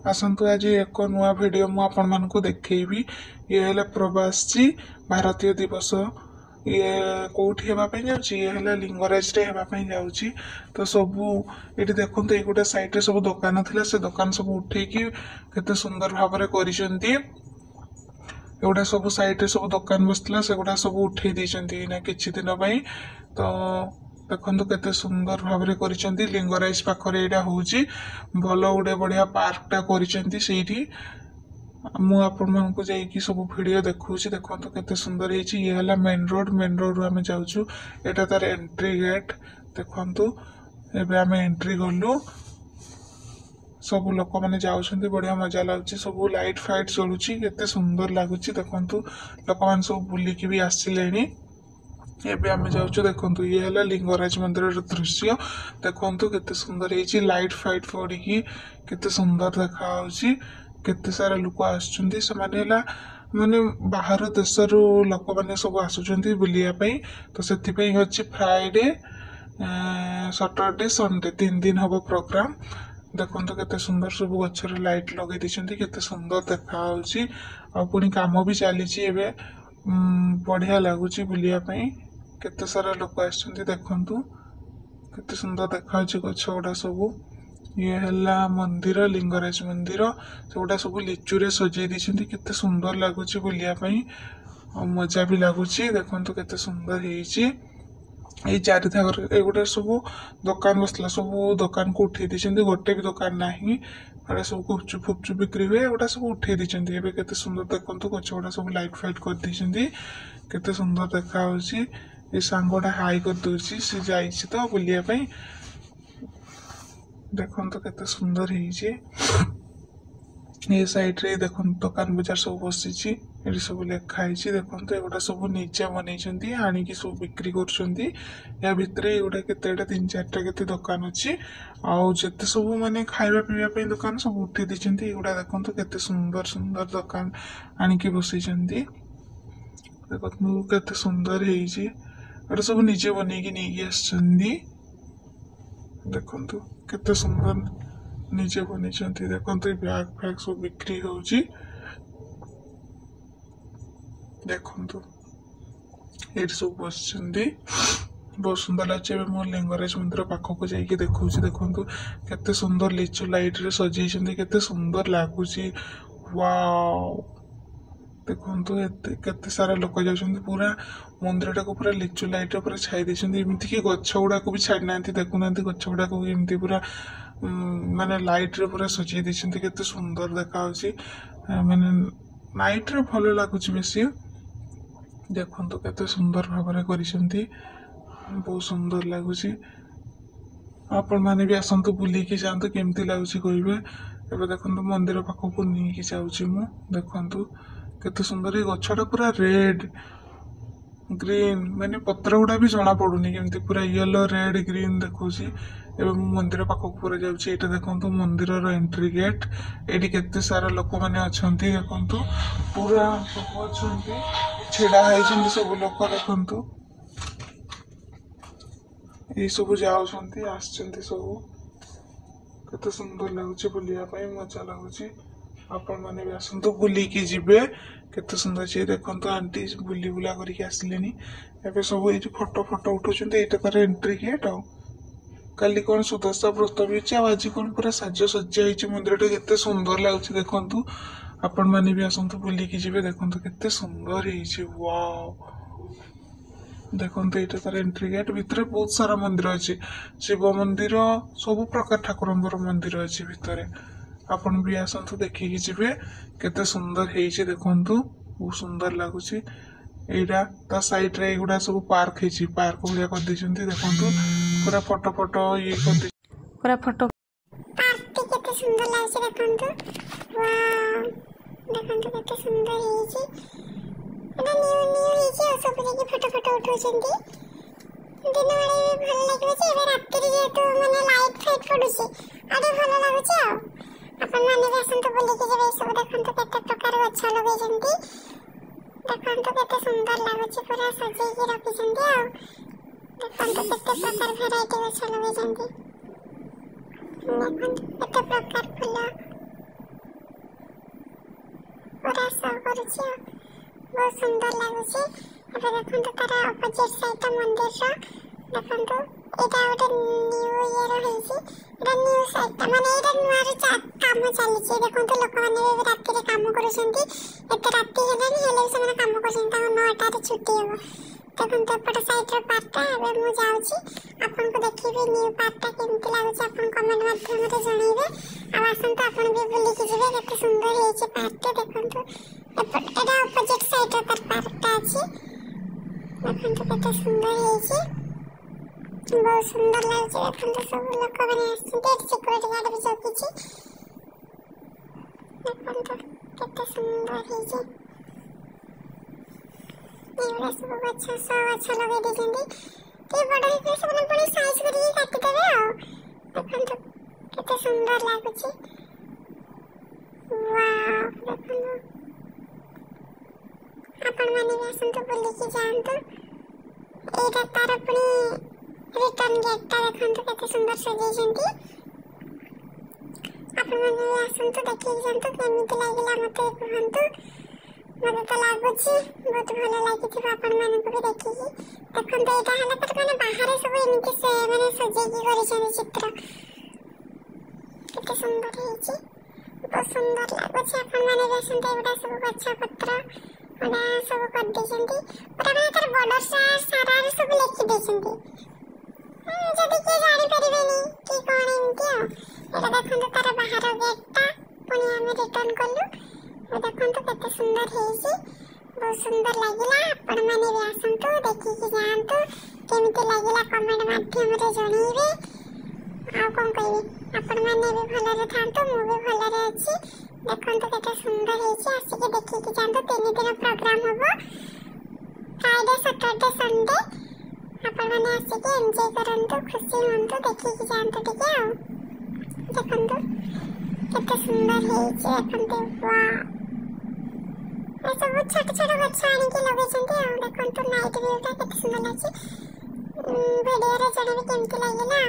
आसतु आज एक नुआ भिडियो मु आपण मानकु देखैबी। ये हेला प्रवासी भारतीय दिवस ये कोठी हेबा पई जाउची, ये हेला लिंगराज रे हेबा पई जाउची। तो सबु एठी देखंतु ए गोटे साइड रे सब दुकान थिला, से दुकान सब उठे की केते सुंदर भाबरे करिसेंती। एगुड़ा सब साइड रे सब दुकान बसला से गुड़ा सब उठे दैचंती ना किछि दिन पई। तो देखंतु केते सुंदर भाबरे करिसेंती। लिंगराज पाखरे एटा होउची भल गुडे बढ़िया पार्कटा करिसेंती। सेठी मु आपण मानकु जाईकी सब वीडियो देखौची। देखंतु केते सुंदर हेची। ये हला मेन रोड रु हमें जाउछु। एटा तार एंट्री गेट देखंतु। एबे हमें एंट्री गलु, सब लोक मैंने जाउछंती, बढ़िया मजा लागुची। सब लाइट फाइट जलुची, केते सुंदर लागुची। देखंतु लोक मान सब बुलिकी भी आसिलेनी। एबे आमे जाउछु। देखंतु ये हला लिंगराज मंदिर रो दृश्य। देखंतु केते सुंदर हेची। लाइट फाइट पड़ीकी केते सुंदर देखा होची। केते सारा लोक आछुंती, से माने हला माने बाहर देशरू लोक माने सब आसुचंती बुलिया पई। तो सेति पई होची फ्राइडे सैटरडे संडे 3 दिन हबो प्रोग्राम। देखंतु केते सुंदर सब गछर लाइट लगे दिछंती, केते सुंदर देखा होची। आ पुनी काम भी चलीची एबे। बढ़िया लागुची बुलिया पई। केते सारा लोक आछंती। देखंतु केते सुंदर देखा होची गछ गुडा सब। ये हला मंदिर, लिंगराज मंदिर। सेगुडा सब लिचु रे सजै दिछंती, केते सुंदर लागुची बुलिया पई। आ मजा भी लागुची। देखंतु केते सुंदर हेची। ये चारि थागर एगुडा सब दुकान बसला, सब दुकान को उठे दिछंती। गोटे भी दुकान नाही, एडा सब गुपचुप फुपचुप बिक्री हुए, एगुडा सब उठे दिछंती। एबे केते सुंदर देखंतु गछ गुडा सब लाइट फाइट कर दिछंती, केते सुंदर देखा होची। ये सांगोडा हाई कर दोची, से जाईची तो बुलिया पई। देखंतु केते सुंदर हेची। ये साइड रे देखंतु दुकान बाजार सब बसिची, एडी सब लेखा हेची। देखंतु एगुडा सब नीचे बनेइछंती, आनी की सब बिक्री करछंती। या भितरे एगुडा केतेडा 3-4टा केते दुकान अछि। आउ जते सब माने खाइबा पीबा पे दुकान सब उठी दिछंती। एगुडा देखंतु केते सुंदर सुंदर दुकान आनी की बसिछंती। देखंतु केते सुंदर हेची। एडा सब नीचे बनेकी नेकी आछंती। देखंतु केते सुंदर नीचे बनेछंती। देखंतु बैग फैग सब बिक्री होउची। देखंतु एठी सब बसछंती, बहुत सुंदर लागছে। एबे मो लिंगराज मंदिर पाखको जाईकी देखौची। देखंतु केते सुंदर लिचु लाइट रे सजेइछंती, केते सुंदर लागुची। वाओ, देखंतु केते सारा लोक जाउछंती। पूरा मंदिरटा को पूरा लिचु लाइट रे पूरा छाई देछंती। एमिति की गछ गुडा को भी छाडी नांती। देखुनांती गछ गुडा को एमिति पूरा माने लाइट रे पूरा सजाई देछंती। केते सुंदर देखा होची। माने नाइट रे भलो लागुची बेसी। देखंतु केते सुंदर भाबरे करिसेंती, बहुत सुंदर लागुची। आपण माने भी आसंतु बुली की जानतु केमती लागुची कहिबे। एबे देखंतु मंदिर पाखको नी की जाउची मु। देखंतु केते सुंदर। ए गछटा पूरा रेड ग्रीन, माने पत्र गुडा भी जणा पडुनी, केमती पूरा येलो रेड ग्रीन देखौची। एबे मु मंदिर पाखको पूरा जाउची। एटा देखंतु मंदिर रो एंट्री गेट। एडी केते सारा लोक माने अछंती। देखंतु पूरा सब अछंती, छेडा हाइछंती सब लोक। देखंतु ए सब जाउछंती, आछंती सब। केते सुंदर लागुची बुलिया पई, मजा लागुची। आपण माने भी आसंतु बुली की जिबे। केते सुंदर छै। देखंतु आंटी बुली बुला करी के आसलेनी। एबे सब ए फोटो फोटो उठुछंती। एटा तार एंट्री गेट। काली कोन सुदर्शा व्रत भी अछि। आज कोन पूरा साज सज्जा हेछि मंदिरटा, केते सुंदर लागुछि। देखंतु आपण माने भी आसंतु बुली की जिबे। देखंतु केते सुंदर हेछि। वाओ, देखंतु एटा तार एंट्री गेट। भितरे बहुत सारा मंदिर अछि, शिव मंदिर, सब प्रकार ठाकुरंकर मंदिर अछि भितरे। आपण भी आसंतु देखि की जिबे। केते सुंदर हेछि। देखंतु बहुत सुंदर लागुछि। एटा ता साइड रे एगुडा सब पार्क हेछि, पार्क भलिया कर दिसंती। देखंतु पूरा फोटो फोटो ये कर दि, पूरा फोटो पार्क केते सुंदर लागছে। देखंतु वाओ, देखंतु केते सुंदर हेछि। एटा न्यू न्यू हेछि। सब देखि फोटो फोटो उठौछंती। दिन वाले भल लागै छै। एबे रात्रि जेतु माने लाइट फाइट पडुछि, आडे भल लागुछि। आपण माने आसंतु बुली के जेबे। सब देखंतु केते प्रकार गछ लगैछंती। देखंतु केते सुंदर लागुछि, पूरा सजै के रखिछंती। देखंतु केते प्रकार भेराइटी गछ लगैछंती। देखंतु केते प्रकार फूल करुछि बहुत सुंदर लागुछि। अब देखंतु तारा अपोजिट साइड मंदिर रो देखंतु एटा गोटे न्यू ईयर होइछि। एटा न्यू साइड माने एटा नुआ रे काम चली छी। देखंतु लोक माने भी राति रे काम करूछंती। एते राति हेलानी हेले से माने काम करछन ता 9टा रे छुट्टी हो। देखंतु एपट साइड रो पार्टा एबे मु जाउछि आपन को देखिबे न्यू पार्टा केमति लागुछि आपन कमेंट माध्यम रे जणाइबे। आ आसंत आपन भी बुली के जिबे केते सुंदर हेछि पार्टा। देखंतु एपट एटा अपोजिट साइड रो पार्टा अछि। देखंतु केते सुंदर हेछि बहुत सुंदर लागुछि। देखंतु सब लोक माने आछिते सिक्योरिटी गार्ड भी चौकीछि। देखंतु केते सुंदर हेछि एवढा सब गछ लगे देछंती के बड़ हे सब ने बड़ी साइज करी काटि देबे आ। देखंतु केते सुंदर लागुछि वाह। देखंतु आपन माने भी आसंतु बुली के जानतु एटा तार अपनी रिटर्न गेट ता देखंतु केते सुंदर सजेछंती। आपन माने भी आसंतु देखि जानतु केमिति लागिला मते कहंतु। मते तो लागुछि बहुत भलो लागिछि आपन माने को भी देखि। देखंतु एटा हला तर माने बाहर सब एमिति से माने सजेकी करिछन चित्र केते सुंदर हेछि बहुत सुंदर लागुछि। आपन माने भी आसंतु एटा सब गछ पत्र ओना सब कर देछंती। ओटा माने तर बॉर्डर सारा रे सब लिखि देछंती जदी के जानि परिबेनी कि कोन एमिति आ। एटा देखंतु तार बाहर गेट ता पुनी हम रिटर्न करलु। देखंतु केते सुंदर हेछि बहुत सुंदर लागिला। आपण माने भी आसंतु देखि कि जानतु केमिति लागिला कमेंट माध्यम रे जणाइबे। आ कोन कहिबे आपण माने भी भलो रे थांतु मु भी भलो रे अछि। देखंतु केते सुंदर हेछि आसी के देखि कि जानतु 3 दिन प्रोग्राम होबो फ्राइडे सैटरडे संडे। आपण माने आसी के एन्जॉय करंतु खुशी होंतु देखि कि जानतु ठीक है। देखंतु केते सुंदर हेछि देखंतु वाह। ए सब छोट छोट गछ आनी के लगे छंती आ। देखंतु नाइट व्यू ता केते सुंदर लाछि। वीडियो रे जणे भी केमति लागला।